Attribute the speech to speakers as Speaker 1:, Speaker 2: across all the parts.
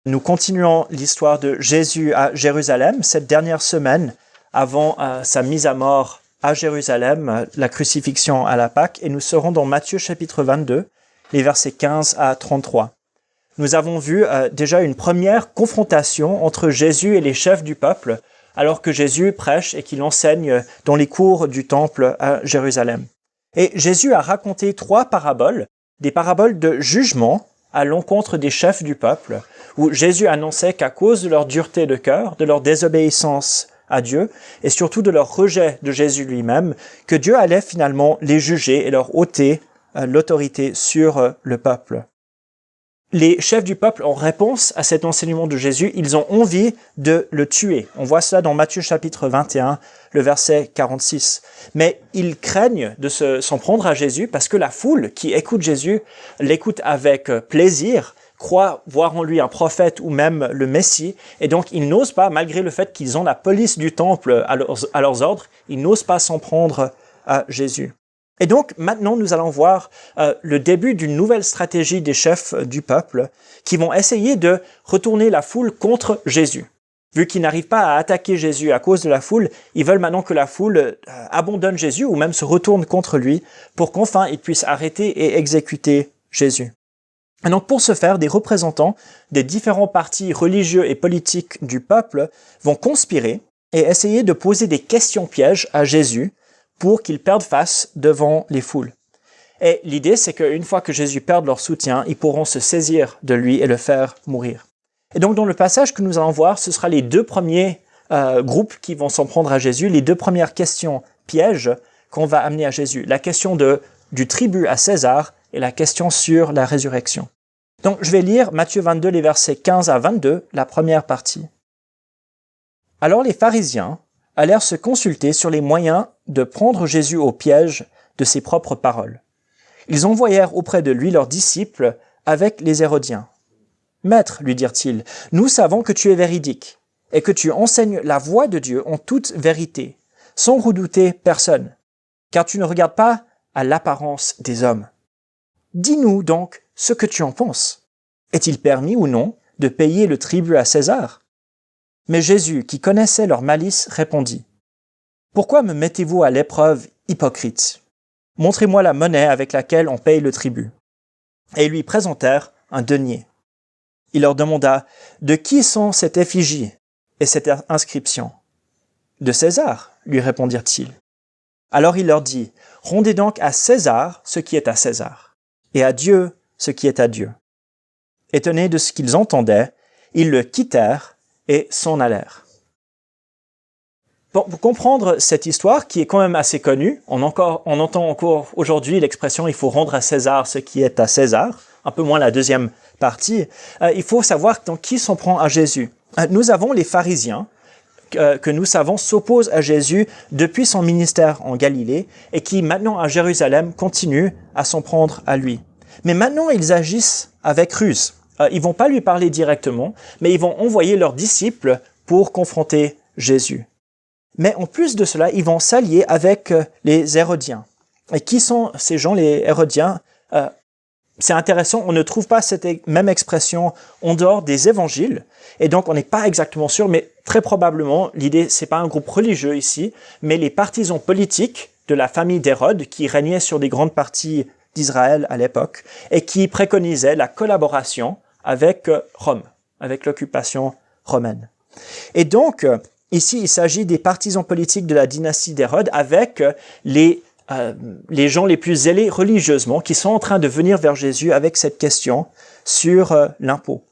Speaker 1: Nous continuons l'histoire de Jésus à Jérusalem, cette dernière semaine avant sa mise à mort à Jérusalem, la crucifixion à la Pâque, et nous serons dans Matthieu chapitre 22, les versets 15 à 33. Nous avons vu déjà une première confrontation entre Jésus et les chefs du peuple, alors que Jésus prêche et qu'il enseigne dans les cours du temple à Jérusalem. Et Jésus a raconté 3 paraboles, des paraboles de jugement à l'encontre des chefs du peuple, où Jésus annonçait qu'à cause de leur dureté de cœur, de leur désobéissance à Dieu, et surtout de leur rejet de Jésus lui-même, que Dieu allait finalement les juger et leur ôter l'autorité sur le peuple. Les chefs du peuple, en réponse à cet enseignement de Jésus, ils ont envie de le tuer. On voit cela dans Matthieu chapitre 21, le verset 46. Mais ils craignent de s'en prendre à Jésus parce que la foule qui écoute Jésus l'écoute avec plaisir, croit voir en lui un prophète ou même le Messie, et donc ils n'osent pas, malgré le fait qu'ils ont la police du temple à leurs ordres, ils n'osent pas s'en prendre à Jésus. Et donc, maintenant, nous allons voir le début d'une nouvelle stratégie des chefs du peuple qui vont essayer de retourner la foule contre Jésus. Vu qu'ils n'arrivent pas à attaquer Jésus à cause de la foule, ils veulent maintenant que la foule abandonne Jésus ou même se retourne contre lui pour qu'enfin ils puissent arrêter et exécuter Jésus. Et donc, pour ce faire, des représentants des différents partis religieux et politiques du peuple vont conspirer et essayer de poser des questions pièges à Jésus pour qu'ils perdent face devant les foules. Et l'idée, c'est qu'une fois que Jésus perd leur soutien, ils pourront se saisir de lui et le faire mourir. Et donc, dans le passage que nous allons voir, ce sera les 2 premiers groupes qui vont s'en prendre à Jésus, les 2 premières questions pièges qu'on va amener à Jésus. La question du tribut à César et la question sur la résurrection. Donc, je vais lire Matthieu 22, les versets 15 à 22, la première partie. Alors les pharisiens allèrent se consulter sur les moyens de prendre Jésus au piège de ses propres paroles. Ils envoyèrent auprès de lui leurs disciples avec les Hérodiens. « Maître, lui dirent-ils, nous savons que tu es véridique et que tu enseignes la voie de Dieu en toute vérité, sans redouter personne, car tu ne regardes pas à l'apparence des hommes. Dis-nous donc ce que tu en penses. Est-il permis ou non de payer le tribut à César ?» Mais Jésus, qui connaissait leur malice, répondit « Pourquoi me mettez-vous à l'épreuve, hypocrite ? Montrez-moi la monnaie avec laquelle on paye le tribut. » Et ils lui présentèrent un denier. Il leur demanda « De qui sont cette effigie et cette inscription ?»« De César, lui répondirent-ils. » Alors il leur dit « Rendez donc à César ce qui est à César, et à Dieu ce qui est à Dieu. » Étonnés de ce qu'ils entendaient, ils le quittèrent et s'en allèrent. Bon, pour comprendre cette histoire, qui est quand même assez connue, on entend encore aujourd'hui l'expression « il faut rendre à César ce qui est à César », un peu moins la deuxième partie, il faut savoir dans qui s'en prend à Jésus. Nous avons les pharisiens, que nous savons s'opposent à Jésus depuis son ministère en Galilée, et qui maintenant à Jérusalem continuent à s'en prendre à lui. Mais maintenant ils agissent avec ruse. Ils vont pas lui parler directement, mais ils vont envoyer leurs disciples pour confronter Jésus. Mais en plus de cela, ils vont s'allier avec les Hérodiens. Et qui sont ces gens, les Hérodiens ? C'est intéressant, on ne trouve pas cette même expression en dehors des évangiles, et donc on n'est pas exactement sûr, mais très probablement, l'idée, c'est pas un groupe religieux ici, mais les partisans politiques de la famille d'Hérode, qui régnait sur des grandes parties d'Israël à l'époque, et qui préconisaient la collaboration avec Rome, avec l'occupation romaine. Et donc, ici, il s'agit des partisans politiques de la dynastie d'Hérode avec les gens les plus zélés religieusement qui sont en train de venir vers Jésus avec cette question sur l'impôt.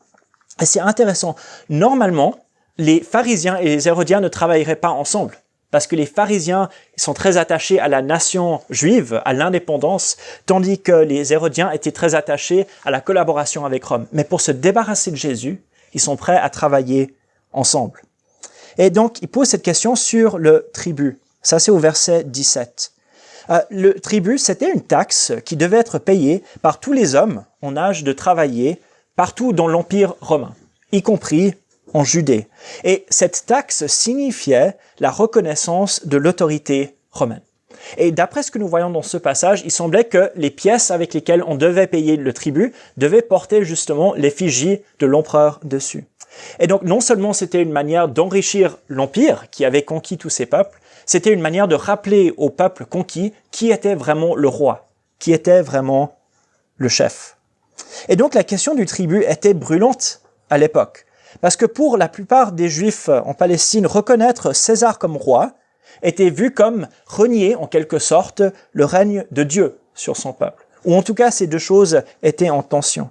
Speaker 1: Et c'est intéressant. Normalement, les pharisiens et les hérodiens ne travailleraient pas ensemble parce que les pharisiens sont très attachés à la nation juive, à l'indépendance, tandis que les hérodiens étaient très attachés à la collaboration avec Rome. Mais pour se débarrasser de Jésus, ils sont prêts à travailler ensemble. Et donc, ils posent cette question sur le tribut. Ça, c'est au verset 17. Le tribut, c'était une taxe qui devait être payée par tous les hommes en âge de travailler partout dans l'Empire romain, y compris en Judée. Et cette taxe signifiait la reconnaissance de l'autorité romaine. Et d'après ce que nous voyons dans ce passage, il semblait que les pièces avec lesquelles on devait payer le tribut devaient porter justement l'effigie de l'empereur dessus. Et donc non seulement c'était une manière d'enrichir l'empire qui avait conquis tous ces peuples, c'était une manière de rappeler au peuple conquis qui était vraiment le roi, qui était vraiment le chef. Et donc la question du tribut était brûlante à l'époque, parce que pour la plupart des Juifs en Palestine, reconnaître César comme roi était vu comme renier en quelque sorte le règne de Dieu sur son peuple, ou en tout cas ces deux choses étaient en tension.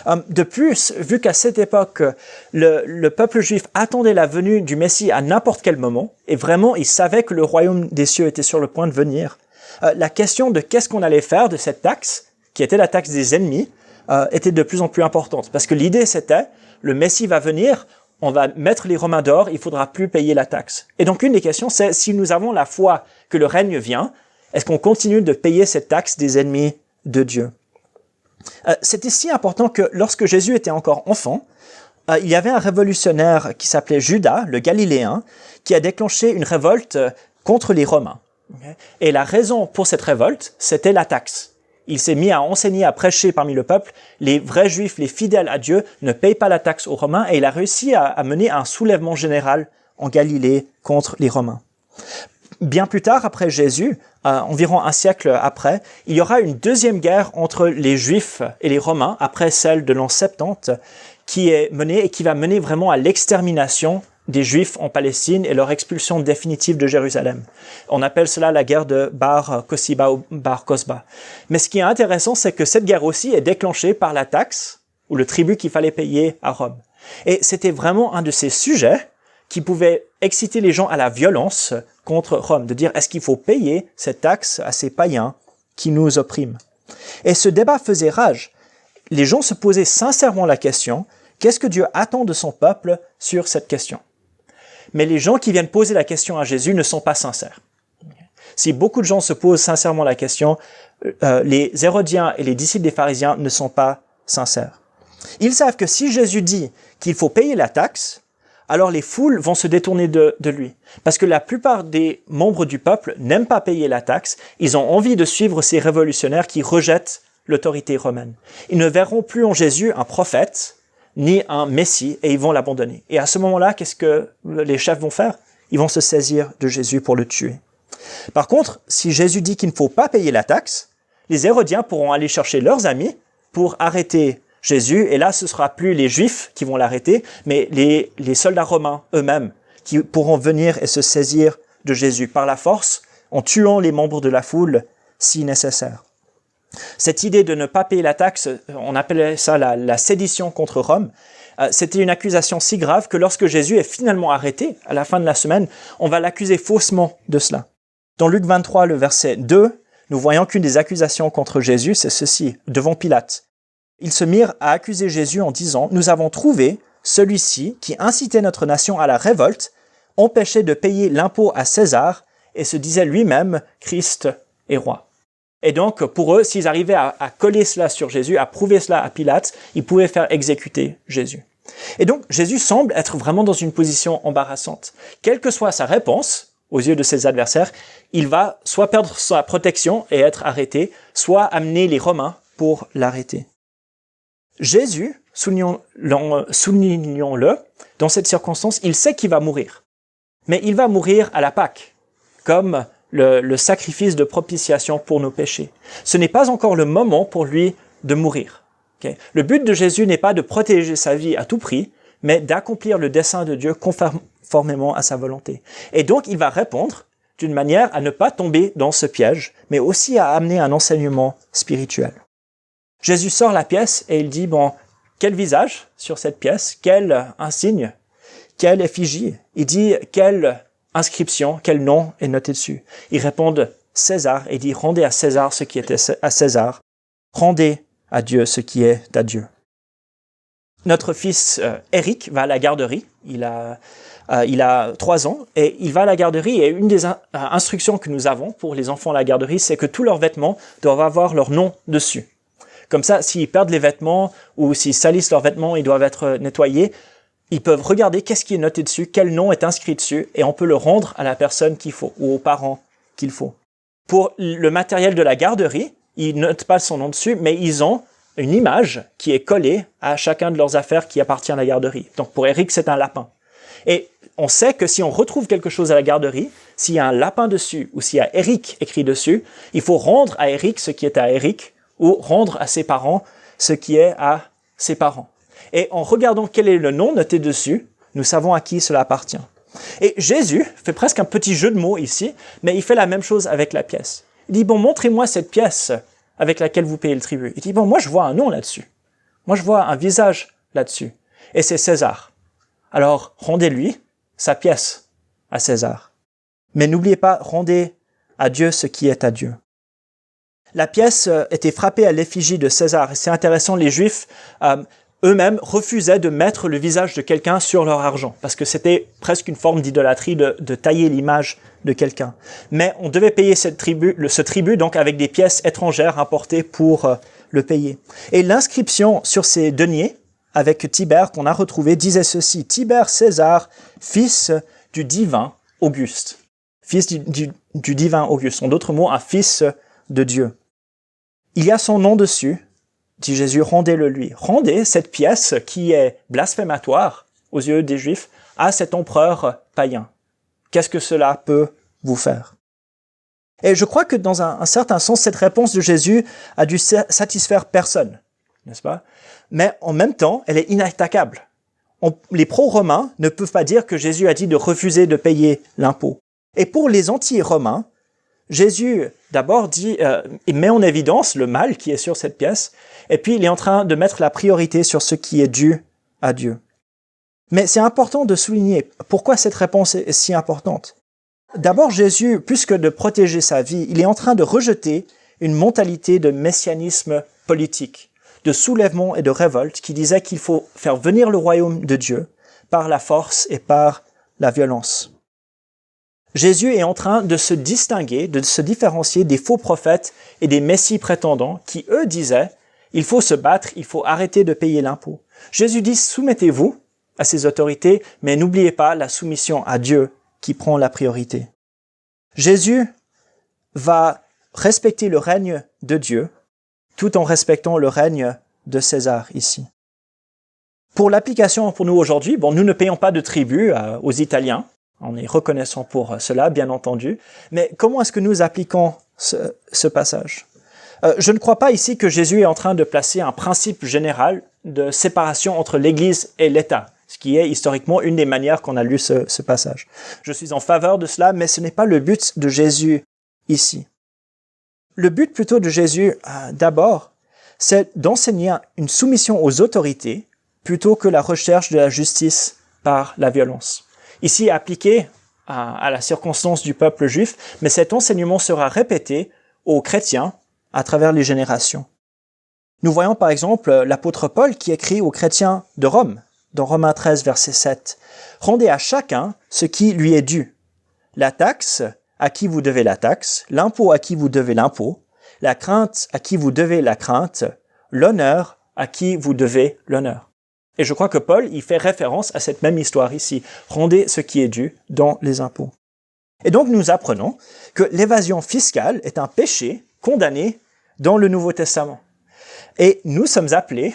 Speaker 1: De plus, vu qu'à cette époque, le peuple juif attendait la venue du Messie à n'importe quel moment, et vraiment il savait que le royaume des cieux était sur le point de venir, la question de qu'est-ce qu'on allait faire de cette taxe, qui était la taxe des ennemis, était de plus en plus importante. Parce que l'idée c'était, le Messie va venir, on va mettre les Romains dehors, il faudra plus payer la taxe. Et donc une des questions c'est, si nous avons la foi que le règne vient, est-ce qu'on continue de payer cette taxe des ennemis de Dieu? C'était si important que lorsque Jésus était encore enfant, il y avait un révolutionnaire qui s'appelait Judas, le Galiléen, qui a déclenché une révolte contre les Romains. Et la raison pour cette révolte, c'était la taxe. Il s'est mis à enseigner, à prêcher parmi le peuple. Les vrais Juifs, les fidèles à Dieu, ne payent pas la taxe aux Romains et il a réussi à mener un soulèvement général en Galilée contre les Romains. Bien plus tard, après Jésus, environ un siècle après, il y aura une deuxième guerre entre les Juifs et les Romains, après celle de l'an 70, qui est menée et qui va mener vraiment à l'extermination des Juifs en Palestine et leur expulsion définitive de Jérusalem. On appelle cela la guerre de Bar Kokhba ou Bar Kokhba. Mais ce qui est intéressant, c'est que cette guerre aussi est déclenchée par la taxe ou le tribut qu'il fallait payer à Rome. Et c'était vraiment un de ces sujets qui pouvait exciter les gens à la violence contre Rome, de dire est-ce qu'il faut payer cette taxe à ces païens qui nous oppriment. Et ce débat faisait rage. Les gens se posaient sincèrement la question, qu'est-ce que Dieu attend de son peuple sur cette question? Mais les gens qui viennent poser la question à Jésus ne sont pas sincères. Si beaucoup de gens se posent sincèrement la question, les Hérodiens et les disciples des pharisiens ne sont pas sincères. Ils savent que si Jésus dit qu'il faut payer la taxe, alors les foules vont se détourner de lui. Parce que la plupart des membres du peuple n'aiment pas payer la taxe, ils ont envie de suivre ces révolutionnaires qui rejettent l'autorité romaine. Ils ne verront plus en Jésus un prophète, ni un messie, et ils vont l'abandonner. Et à ce moment-là, qu'est-ce que les chefs vont faire? Ils vont se saisir de Jésus pour le tuer. Par contre, si Jésus dit qu'il ne faut pas payer la taxe, les Hérodiens pourront aller chercher leurs amis pour arrêter Jésus, et là, ce sera plus les Juifs qui vont l'arrêter, mais les soldats romains eux-mêmes qui pourront venir et se saisir de Jésus par la force, en tuant les membres de la foule si nécessaire. Cette idée de ne pas payer la taxe, on appelait ça la sédition contre Rome, c'était une accusation si grave que lorsque Jésus est finalement arrêté, à la fin de la semaine, on va l'accuser faussement de cela. Dans Luc 23, le verset 2, nous voyons qu'une des accusations contre Jésus, c'est ceci, devant Pilate. Ils se mirent à accuser Jésus en disant « Nous avons trouvé celui-ci qui incitait notre nation à la révolte, empêchait de payer l'impôt à César et se disait lui-même Christ est roi. » Et donc, pour eux, s'ils arrivaient à coller cela sur Jésus, à prouver cela à Pilate, ils pouvaient faire exécuter Jésus. Et donc, Jésus semble être vraiment dans une position embarrassante. Quelle que soit sa réponse, aux yeux de ses adversaires, il va soit perdre sa protection et être arrêté, soit amener les Romains pour l'arrêter. Jésus, soulignons-le, dans cette circonstance, il sait qu'il va mourir. Mais il va mourir à la Pâque, comme le sacrifice de propitiation pour nos péchés. Ce n'est pas encore le moment pour lui de mourir. Okay? Le but de Jésus n'est pas de protéger sa vie à tout prix, mais d'accomplir le dessein de Dieu conformément à sa volonté. Et donc, il va répondre d'une manière à ne pas tomber dans ce piège, mais aussi à amener un enseignement spirituel. Jésus sort la pièce et il dit, bon, quel visage sur cette pièce, quel insigne, quelle effigie. Il dit, quelle inscription, quel nom est noté dessus. Ils répondent César et il dit, rendez à César ce qui est à César, rendez à Dieu ce qui est à Dieu. Notre fils Eric va à la garderie, il a 3 ans, et il va à la garderie, et une des instructions que nous avons pour les enfants à la garderie, c'est que tous leurs vêtements doivent avoir leur nom dessus. Comme ça, s'ils perdent les vêtements ou s'ils salissent leurs vêtements, ils doivent être nettoyés. Ils peuvent regarder qu'est-ce qui est noté dessus, quel nom est inscrit dessus, et on peut le rendre à la personne qu'il faut ou aux parents qu'il faut. Pour le matériel de la garderie, ils notent pas son nom dessus, mais ils ont une image qui est collée à chacun de leurs affaires qui appartient à la garderie. Donc pour Eric, c'est un lapin. Et on sait que si on retrouve quelque chose à la garderie, s'il y a un lapin dessus ou s'il y a Eric écrit dessus, il faut rendre à Eric ce qui est à Eric ou rendre à ses parents ce qui est à ses parents. Et en regardant quel est le nom noté dessus, nous savons à qui cela appartient. Et Jésus fait presque un petit jeu de mots ici, mais il fait la même chose avec la pièce. Il dit, bon, montrez-moi cette pièce avec laquelle vous payez le tribut. Il dit, bon, moi je vois un nom là-dessus. Moi je vois un visage là-dessus. Et c'est César. Alors, rendez-lui sa pièce à César. Mais n'oubliez pas, rendez à Dieu ce qui est à Dieu. La pièce était frappée à l'effigie de César. Et c'est intéressant, les Juifs eux-mêmes refusaient de mettre le visage de quelqu'un sur leur argent, parce que c'était presque une forme d'idolâtrie de tailler l'image de quelqu'un. Mais on devait payer ce tribut donc avec des pièces étrangères importées pour le payer. Et l'inscription sur ces deniers, avec Tibère qu'on a retrouvé, disait ceci: Tibère César, fils du divin Auguste. Fils du divin Auguste. En d'autres mots, un fils de Dieu. Il y a son nom dessus, dit Jésus, rendez-le lui. Rendez cette pièce qui est blasphématoire aux yeux des Juifs à cet empereur païen. Qu'est-ce que cela peut vous faire? Et je crois que dans un certain sens, cette réponse de Jésus a dû satisfaire personne, n'est-ce pas? Mais en même temps, elle est inattaquable. Les pro-romains ne peuvent pas dire que Jésus a dit de refuser de payer l'impôt. Et pour les anti-romains, Jésus, d'abord, il met en évidence le mal qui est sur cette pièce, et puis il est en train de mettre la priorité sur ce qui est dû à Dieu. Mais c'est important de souligner pourquoi cette réponse est si importante. D'abord, Jésus, plus que de protéger sa vie, il est en train de rejeter une mentalité de messianisme politique, de soulèvement et de révolte qui disait qu'il faut faire venir le royaume de Dieu par la force et par la violence. Jésus est en train de se distinguer, de se différencier des faux prophètes et des messies prétendants qui, eux, disaient « il faut se battre, il faut arrêter de payer l'impôt ». Jésus dit « soumettez-vous à ces autorités, mais n'oubliez pas la soumission à Dieu qui prend la priorité ». Jésus va respecter le règne de Dieu tout en respectant le règne de César ici. Pour l'application pour nous aujourd'hui, nous ne payons pas de tribut aux Italiens. On est reconnaissant pour cela, bien entendu. Mais comment est-ce que nous appliquons ce passage? Je ne crois pas ici que Jésus est en train de placer un principe général de séparation entre l'Église et l'État, ce qui est historiquement une des manières qu'on a lu ce passage. Je suis en faveur de cela, mais ce n'est pas le but de Jésus ici. Le but plutôt de Jésus, d'abord, c'est d'enseigner une soumission aux autorités plutôt que la recherche de la justice par la violence. Ici appliqué à la circonstance du peuple juif, mais cet enseignement sera répété aux chrétiens à travers les générations. Nous voyons par exemple l'apôtre Paul qui écrit aux chrétiens de Rome, dans Romains 13, verset 7. « Rendez à chacun ce qui lui est dû. La taxe, à qui vous devez la taxe, l'impôt à qui vous devez l'impôt, la crainte à qui vous devez la crainte, l'honneur à qui vous devez l'honneur. » Et je crois que Paul y fait référence à cette même histoire ici. Rendez ce qui est dû dans les impôts. Et donc nous apprenons que l'évasion fiscale est un péché condamné dans le Nouveau Testament. Et nous sommes appelés,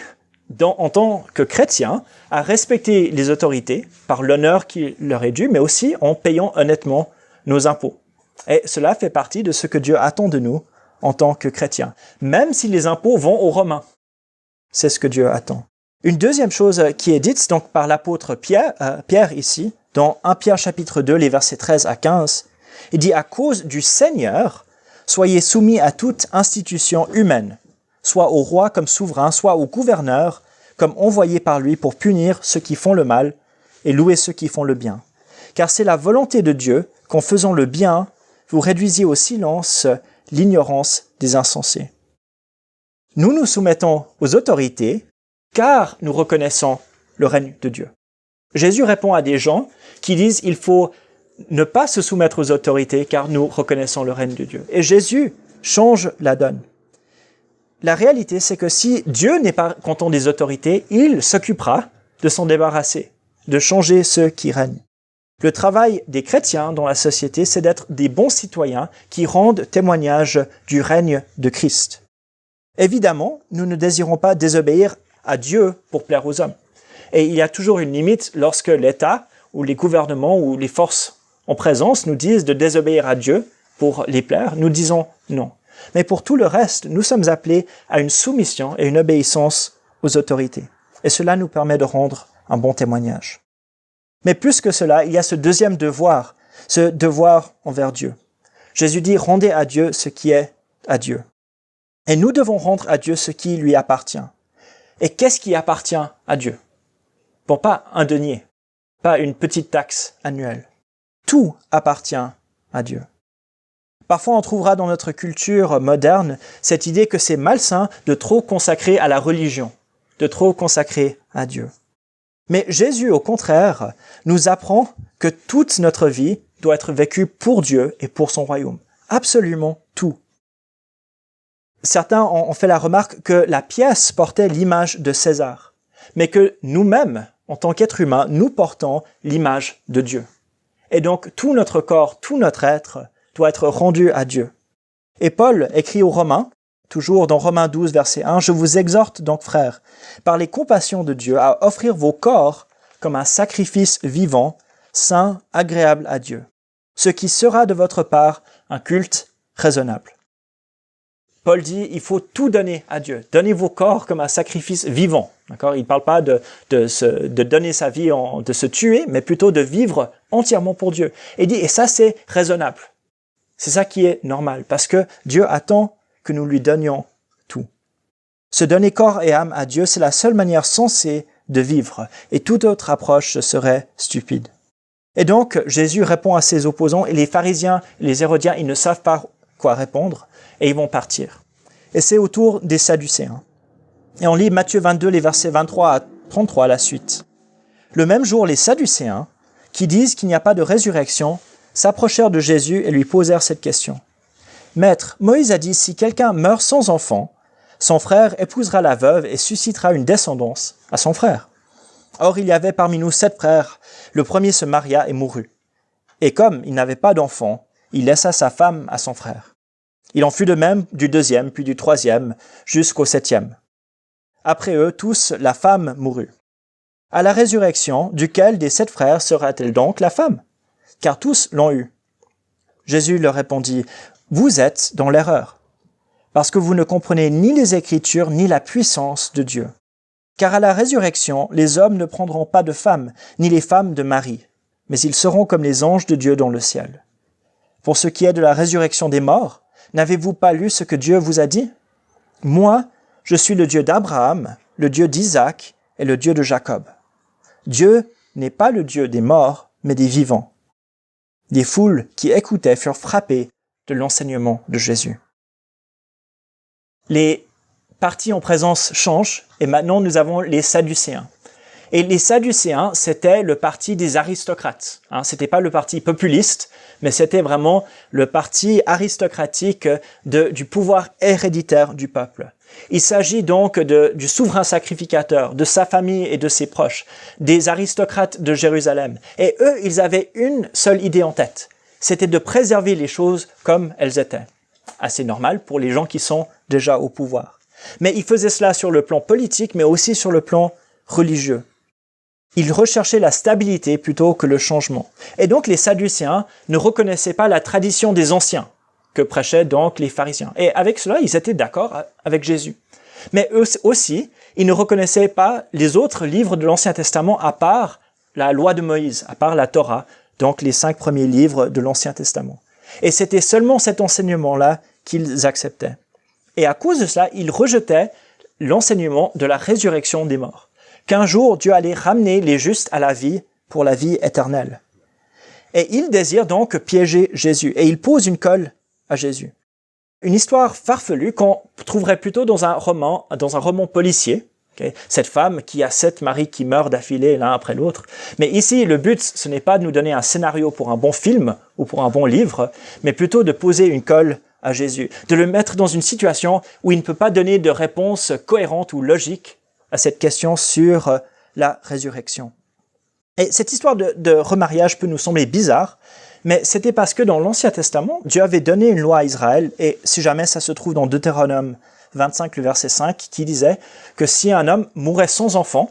Speaker 1: en tant que chrétiens, à respecter les autorités par l'honneur qui leur est dû, mais aussi en payant honnêtement nos impôts. Et cela fait partie de ce que Dieu attend de nous en tant que chrétiens, même si les impôts vont aux Romains. C'est ce que Dieu attend. Une deuxième chose qui est dite donc par l'apôtre Pierre ici, dans 1 Pierre chapitre 2, les versets 13 à 15, il dit « À cause du Seigneur, soyez soumis à toute institution humaine, soit au roi comme souverain, soit au gouverneur, comme envoyé par lui pour punir ceux qui font le mal et louer ceux qui font le bien. Car c'est la volonté de Dieu qu'en faisant le bien, vous réduisiez au silence l'ignorance des insensés. » Nous nous soumettons aux autorités, car nous reconnaissons le règne de Dieu. Jésus répond à des gens qui disent il faut ne pas se soumettre aux autorités car nous reconnaissons le règne de Dieu. Et Jésus change la donne. La réalité, c'est que si Dieu n'est pas content des autorités, il s'occupera de s'en débarrasser, de changer ceux qui règnent. Le travail des chrétiens dans la société, c'est d'être des bons citoyens qui rendent témoignage du règne de Christ. Évidemment, nous ne désirons pas désobéir à Dieu pour plaire aux hommes. Et il y a toujours une limite lorsque l'État ou les gouvernements ou les forces en présence nous disent de désobéir à Dieu pour les plaire. Nous disons non. Mais pour tout le reste, nous sommes appelés à une soumission et une obéissance aux autorités. Et cela nous permet de rendre un bon témoignage. Mais plus que cela, il y a ce deuxième devoir, ce devoir envers Dieu. Jésus dit « Rendez à Dieu ce qui est à Dieu ». Et nous devons rendre à Dieu ce qui lui appartient. Et qu'est-ce qui appartient à Dieu? Bon, pas un denier, pas une petite taxe annuelle. Tout appartient à Dieu. Parfois, on trouvera dans notre culture moderne cette idée que c'est malsain de trop consacrer à la religion, de trop consacrer à Dieu. Mais Jésus, au contraire, nous apprend que toute notre vie doit être vécue pour Dieu et pour son royaume. Absolument tout. Certains ont fait la remarque que la pièce portait l'image de César, mais que nous-mêmes, en tant qu'êtres humains, nous portons l'image de Dieu. Et donc, tout notre corps, tout notre être doit être rendu à Dieu. Et Paul écrit aux Romains, toujours dans Romains 12, verset 1, « Je vous exhorte donc, frères, par les compassions de Dieu, à offrir vos corps comme un sacrifice vivant, saint, agréable à Dieu, ce qui sera de votre part un culte raisonnable. » Paul dit, il faut tout donner à Dieu. Donnez vos corps comme un sacrifice vivant. D'accord? Il ne parle pas de donner sa vie, de se tuer, mais plutôt de vivre entièrement pour Dieu. Et il dit, et ça c'est raisonnable. C'est ça qui est normal, parce que Dieu attend que nous lui donnions tout. Se donner corps et âme à Dieu, c'est la seule manière sensée de vivre, et toute autre approche serait stupide. Et donc, Jésus répond à ses opposants, et les pharisiens, les hérodiens, ils ne savent pas quoi répondre, et ils vont partir. Et c'est au tour des Sadducéens. Et on lit Matthieu 22, les versets 23 à 33 à la suite. Le même jour, les Sadducéens, qui disent qu'il n'y a pas de résurrection, s'approchèrent de Jésus et lui posèrent cette question. « Maître, Moïse a dit, si quelqu'un meurt sans enfant, son frère épousera la veuve et suscitera une descendance à son frère. Or, il y avait parmi nous 7 frères. Le premier se maria et mourut. Et comme il n'avait pas d'enfant, il laissa sa femme à son frère. Il en fut de même du 2e, puis du 3e, jusqu'au 7e. Après eux tous, la femme mourut. À la résurrection, duquel des 7 frères sera-t-elle donc la femme? Car tous l'ont eue. Jésus leur répondit, « Vous êtes dans l'erreur, parce que vous ne comprenez ni les Écritures ni la puissance de Dieu. Car à la résurrection, les hommes ne prendront pas de femmes, ni les femmes de mari, mais ils seront comme les anges de Dieu dans le ciel. Pour ce qui est de la résurrection des morts, n'avez-vous pas lu ce que Dieu vous a dit? Moi, je suis le Dieu d'Abraham, le Dieu d'Isaac et le Dieu de Jacob. Dieu n'est pas le Dieu des morts, mais des vivants. » Les foules qui écoutaient furent frappées de l'enseignement de Jésus. Les partis en présence changent et maintenant nous avons les Sadducéens. Et les Sadducéens, c'était le parti des aristocrates. C'était pas le parti populiste, mais c'était vraiment le parti aristocratique du pouvoir héréditaire du peuple. Il s'agit donc du souverain sacrificateur, de sa famille et de ses proches, des aristocrates de Jérusalem. Et eux, ils avaient une seule idée en tête. C'était de préserver les choses comme elles étaient. Assez normal pour les gens qui sont déjà au pouvoir. Mais ils faisaient cela sur le plan politique, mais aussi sur le plan religieux. Ils recherchaient la stabilité plutôt que le changement. Et donc les Sadducéens ne reconnaissaient pas la tradition des anciens, que prêchaient donc les pharisiens. Et avec cela, ils étaient d'accord avec Jésus. Mais eux aussi, ils ne reconnaissaient pas les autres livres de l'Ancien Testament à part la loi de Moïse, à part la Torah, donc les 5 premiers livres de l'Ancien Testament. Et c'était seulement cet enseignement-là qu'ils acceptaient. Et à cause de cela, ils rejetaient l'enseignement de la résurrection des morts. Qu'un jour, Dieu allait ramener les justes à la vie pour la vie éternelle. Et ils désirent donc piéger Jésus. Et ils posent une colle à Jésus. Une histoire farfelue qu'on trouverait plutôt dans un roman policier. Okay? Cette femme qui a 7 maris qui meurent d'affilée l'un après l'autre. Mais ici, le but, ce n'est pas de nous donner un scénario pour un bon film ou pour un bon livre, mais plutôt de poser une colle à Jésus, de le mettre dans une situation où il ne peut pas donner de réponse cohérente ou logique à cette question sur la résurrection. Et cette histoire de remariage peut nous sembler bizarre, mais c'était parce que dans l'Ancien Testament, Dieu avait donné une loi à Israël, et si jamais ça se trouve dans Deutéronome 25, le verset 5, qui disait que si un homme mourait sans enfant,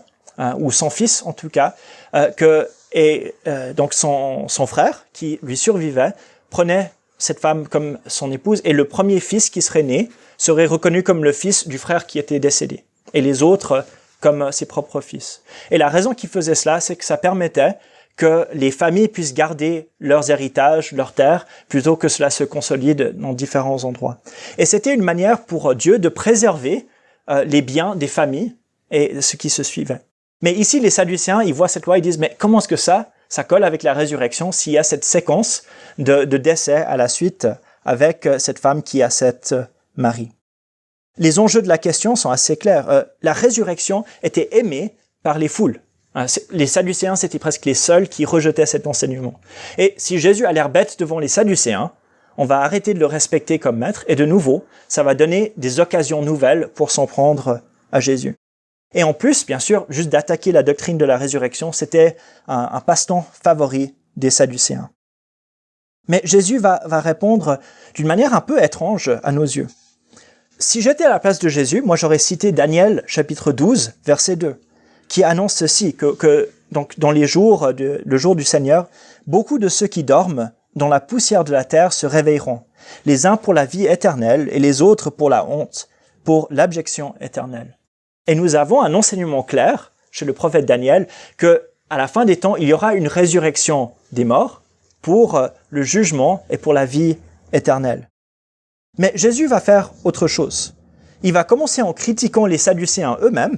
Speaker 1: ou sans fils en tout cas, donc son frère, qui lui survivait, prenait cette femme comme son épouse, et le premier fils qui serait né serait reconnu comme le fils du frère qui était décédé, et les autres comme ses propres fils. Et la raison qu'il faisait cela, c'est que ça permettait que les familles puissent garder leurs héritages, leurs terres, plutôt que cela se consolide dans différents endroits. Et c'était une manière pour Dieu de préserver les biens des familles et ce qui se suivait. Mais ici, les Sadducéens, ils voient cette loi, ils disent, mais comment est-ce que ça colle avec la résurrection s'il y a cette séquence de décès à la suite avec cette femme qui a cet mari? Les enjeux de la question sont assez clairs. La résurrection était aimée par les foules. Les Sadducéens, c'était presque les seuls qui rejetaient cet enseignement. Et si Jésus a l'air bête devant les Sadducéens, on va arrêter de le respecter comme maître, et de nouveau, ça va donner des occasions nouvelles pour s'en prendre à Jésus. Et en plus, bien sûr, juste d'attaquer la doctrine de la résurrection, c'était un passe-temps favori des Sadducéens. Mais Jésus va répondre d'une manière un peu étrange à nos yeux. Si j'étais à la place de Jésus, moi j'aurais cité Daniel, chapitre 12, verset 2, qui annonce ceci, donc dans le jour du Seigneur, beaucoup de ceux qui dorment dans la poussière de la terre se réveilleront, les uns pour la vie éternelle et les autres pour la honte, pour l'abjection éternelle. Et nous avons un enseignement clair chez le prophète Daniel que à la fin des temps, il y aura une résurrection des morts pour le jugement et pour la vie éternelle. Mais Jésus va faire autre chose. Il va commencer en critiquant les Sadducéens eux-mêmes.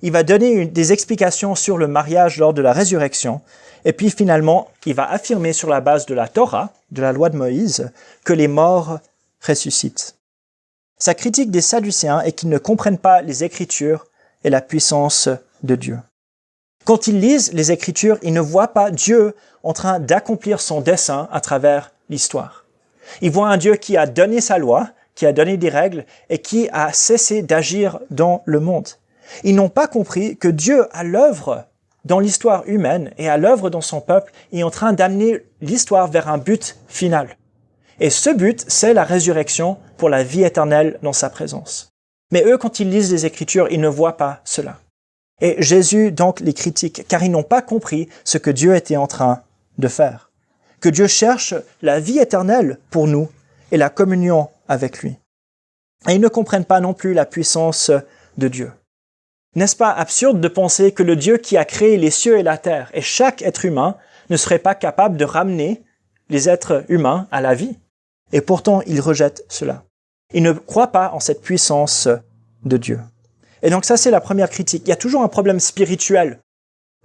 Speaker 1: Il va donner des explications sur le mariage lors de la résurrection. Et puis finalement, il va affirmer sur la base de la Torah, de la loi de Moïse, que les morts ressuscitent. Sa critique des Sadducéens est qu'ils ne comprennent pas les Écritures et la puissance de Dieu. Quand ils lisent les Écritures, ils ne voient pas Dieu en train d'accomplir son dessein à travers l'histoire. Ils voient un Dieu qui a donné sa loi, qui a donné des règles et qui a cessé d'agir dans le monde. Ils n'ont pas compris que Dieu, à l'œuvre dans l'histoire humaine et à l'œuvre dans son peuple, est en train d'amener l'histoire vers un but final. Et ce but, c'est la résurrection pour la vie éternelle dans sa présence. Mais eux, quand ils lisent les Écritures, ils ne voient pas cela. Et Jésus donc les critique, car ils n'ont pas compris ce que Dieu était en train de faire. Que Dieu cherche la vie éternelle pour nous et la communion avec lui. Et ils ne comprennent pas non plus la puissance de Dieu. N'est-ce pas absurde de penser que le Dieu qui a créé les cieux et la terre et chaque être humain ne serait pas capable de ramener les êtres humains à la vie? Et pourtant, ils rejettent cela. Ils ne croient pas en cette puissance de Dieu. Et donc ça, c'est la première critique. Il y a toujours un problème spirituel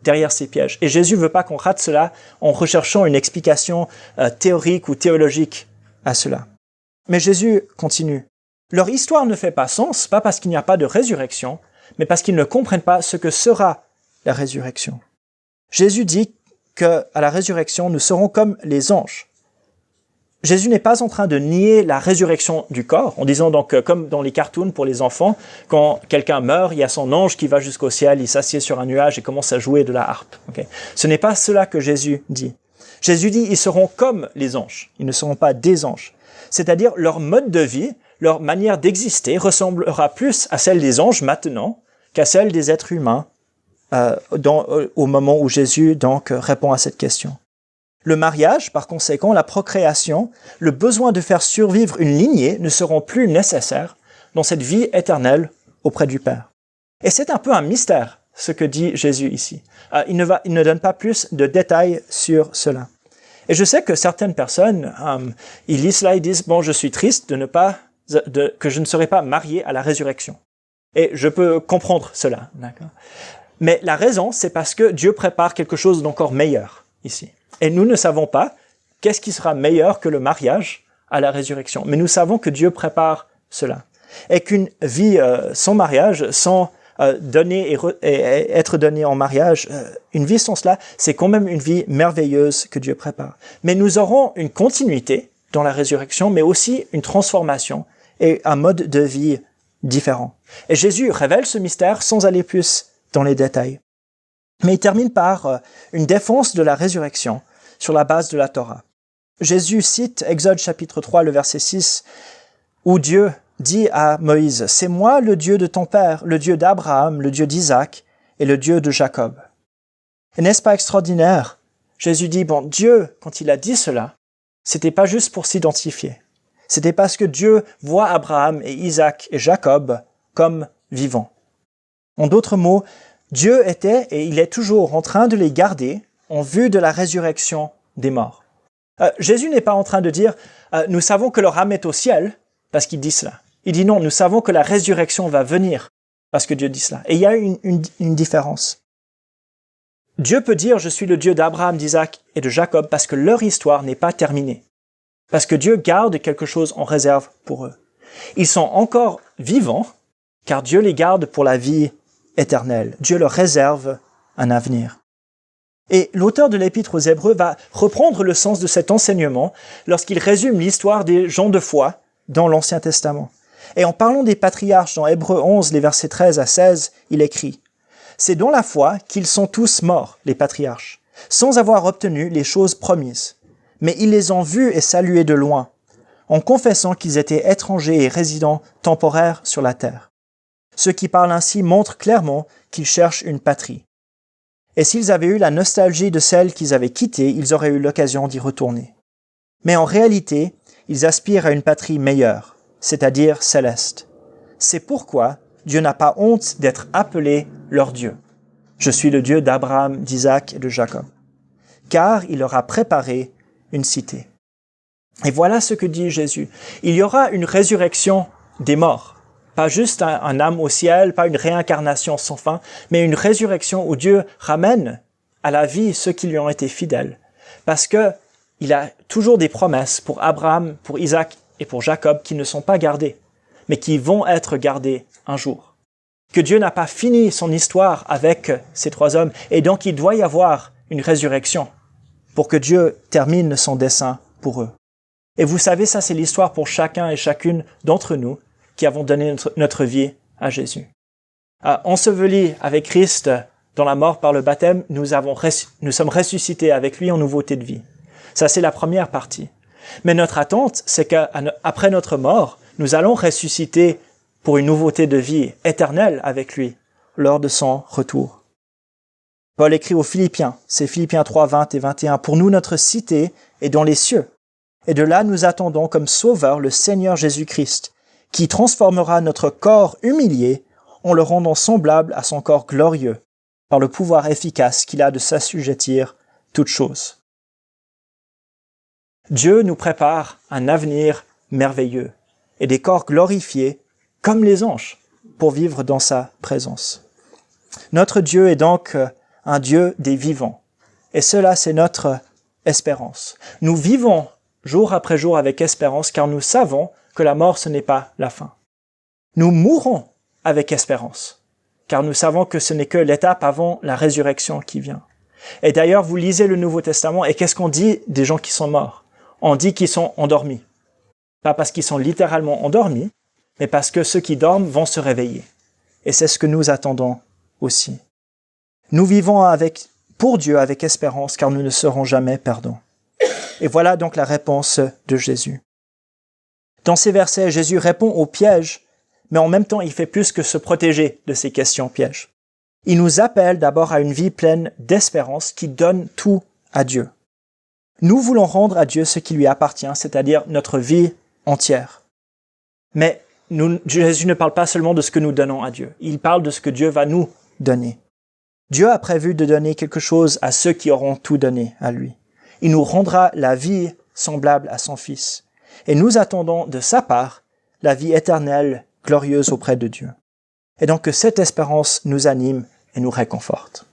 Speaker 1: derrière ces pièges. Et Jésus ne veut pas qu'on rate cela en recherchant une explication théorique ou théologique à cela. Mais Jésus continue. Leur histoire ne fait pas sens, pas parce qu'il n'y a pas de résurrection, mais parce qu'ils ne comprennent pas ce que sera la résurrection. Jésus dit qu'à la résurrection, nous serons comme les anges. Jésus n'est pas en train de nier la résurrection du corps, en disant donc, comme dans les cartoons pour les enfants, quand quelqu'un meurt, il y a son ange qui va jusqu'au ciel, il s'assied sur un nuage et commence à jouer de la harpe. Okay? Ce n'est pas cela que Jésus dit. Jésus dit, ils seront comme les anges, ils ne seront pas des anges. C'est-à-dire, leur mode de vie, leur manière d'exister ressemblera plus à celle des anges maintenant qu'à celle des êtres humains au moment où Jésus donc répond à cette question. Le mariage, par conséquent, la procréation, le besoin de faire survivre une lignée ne seront plus nécessaires dans cette vie éternelle auprès du Père. Et c'est un peu un mystère, ce que dit Jésus ici. Il ne donne pas plus de détails sur cela. Et je sais que certaines personnes, ils lisent cela et disent « Bon, je suis triste que je ne serai pas marié à la résurrection. » Et je peux comprendre cela, d'accord? Mais la raison, c'est parce que Dieu prépare quelque chose d'encore meilleur ici. Et nous ne savons pas qu'est-ce qui sera meilleur que le mariage à la résurrection. Mais nous savons que Dieu prépare cela. Et qu'une vie sans mariage, sans donner et être donné en mariage, une vie sans cela, c'est quand même une vie merveilleuse que Dieu prépare. Mais nous aurons une continuité dans la résurrection, mais aussi une transformation et un mode de vie différent. Et Jésus révèle ce mystère sans aller plus dans les détails. Mais il termine par une défense de la résurrection sur la base de la Torah. Jésus cite Exode chapitre 3, le verset 6, où Dieu dit à Moïse, « C'est moi le Dieu de ton père, le Dieu d'Abraham, le Dieu d'Isaac et le Dieu de Jacob. » Et n'est-ce pas extraordinaire? Jésus dit, bon, Dieu, quand il a dit cela, c'était pas juste pour s'identifier. C'était parce que Dieu voit Abraham et Isaac et Jacob comme vivants. En d'autres mots, Dieu était et il est toujours en train de les garder en vue de la résurrection des morts. Jésus n'est pas en train de dire « Nous savons que leur âme est au ciel » parce qu'il dit cela. Il dit non, nous savons que la résurrection va venir parce que Dieu dit cela. Et il y a une différence. Dieu peut dire « Je suis le Dieu d'Abraham, d'Isaac et de Jacob » parce que leur histoire n'est pas terminée. Parce que Dieu garde quelque chose en réserve pour eux. Ils sont encore vivants car Dieu les garde pour la vie éternelle. Dieu leur réserve un avenir. Et l'auteur de l'Épître aux Hébreux va reprendre le sens de cet enseignement lorsqu'il résume l'histoire des gens de foi dans l'Ancien Testament. Et en parlant des patriarches dans Hébreux 11, les versets 13 à 16, il écrit « C'est dans la foi qu'ils sont tous morts, les patriarches, sans avoir obtenu les choses promises. Mais ils les ont vus et salués de loin, en confessant qu'ils étaient étrangers et résidents temporaires sur la terre. Ceux qui parlent ainsi montrent clairement qu'ils cherchent une patrie. Et s'ils avaient eu la nostalgie de celle qu'ils avaient quittée, ils auraient eu l'occasion d'y retourner. Mais en réalité, ils aspirent à une patrie meilleure, c'est-à-dire céleste. C'est pourquoi Dieu n'a pas honte d'être appelé leur Dieu. Je suis le Dieu d'Abraham, d'Isaac et de Jacob. Car il leur a préparé une cité. Et voilà ce que dit Jésus. Il y aura une résurrection des morts. Pas juste un âme au ciel, pas une réincarnation sans fin, mais une résurrection où Dieu ramène à la vie ceux qui lui ont été fidèles. Parce que il a toujours des promesses pour Abraham, pour Isaac et pour Jacob qui ne sont pas gardées, mais qui vont être gardées un jour. Que Dieu n'a pas fini son histoire avec ces trois hommes, et donc il doit y avoir une résurrection pour que Dieu termine son dessein pour eux. Et vous savez, ça c'est l'histoire pour chacun et chacune d'entre nous qui avons donné notre vie à Jésus. Ensevelis avec Christ dans la mort par le baptême, nous sommes ressuscités avec lui en nouveauté de vie. Ça, c'est la première partie. Mais notre attente, c'est qu'après notre mort, nous allons ressusciter pour une nouveauté de vie éternelle avec lui lors de son retour. Paul écrit aux Philippiens, c'est Philippiens 3, 20 et 21, « Pour nous, notre cité est dans les cieux, et de là nous attendons comme sauveur le Seigneur Jésus-Christ, qui transformera notre corps humilié en le rendant semblable à son corps glorieux, par le pouvoir efficace qu'il a de s'assujettir toutes choses. » Dieu nous prépare un avenir merveilleux et des corps glorifiés comme les anges pour vivre dans sa présence. Notre Dieu est donc un Dieu des vivants et cela c'est notre espérance. Nous vivons jour après jour avec espérance car nous savons que la mort ce n'est pas la fin. Nous mourrons avec espérance car nous savons que ce n'est que l'étape avant la résurrection qui vient. Et d'ailleurs vous lisez le Nouveau Testament et qu'est-ce qu'on dit des gens qui sont morts? On dit qu'ils sont endormis. Pas parce qu'ils sont littéralement endormis, mais parce que ceux qui dorment vont se réveiller. Et c'est ce que nous attendons aussi. Nous vivons pour Dieu avec espérance, car nous ne serons jamais perdants. Et voilà donc la réponse de Jésus. Dans ces versets, Jésus répond au piège, mais en même temps, il fait plus que se protéger de ces questions pièges. Il nous appelle d'abord à une vie pleine d'espérance qui donne tout à Dieu. Nous voulons rendre à Dieu ce qui lui appartient, c'est-à-dire notre vie entière. Mais Jésus ne parle pas seulement de ce que nous donnons à Dieu. Il parle de ce que Dieu va nous donner. Dieu a prévu de donner quelque chose à ceux qui auront tout donné à lui. Il nous rendra la vie semblable à son Fils. Et nous attendons de sa part la vie éternelle, glorieuse auprès de Dieu. Et donc que cette espérance nous anime et nous réconforte.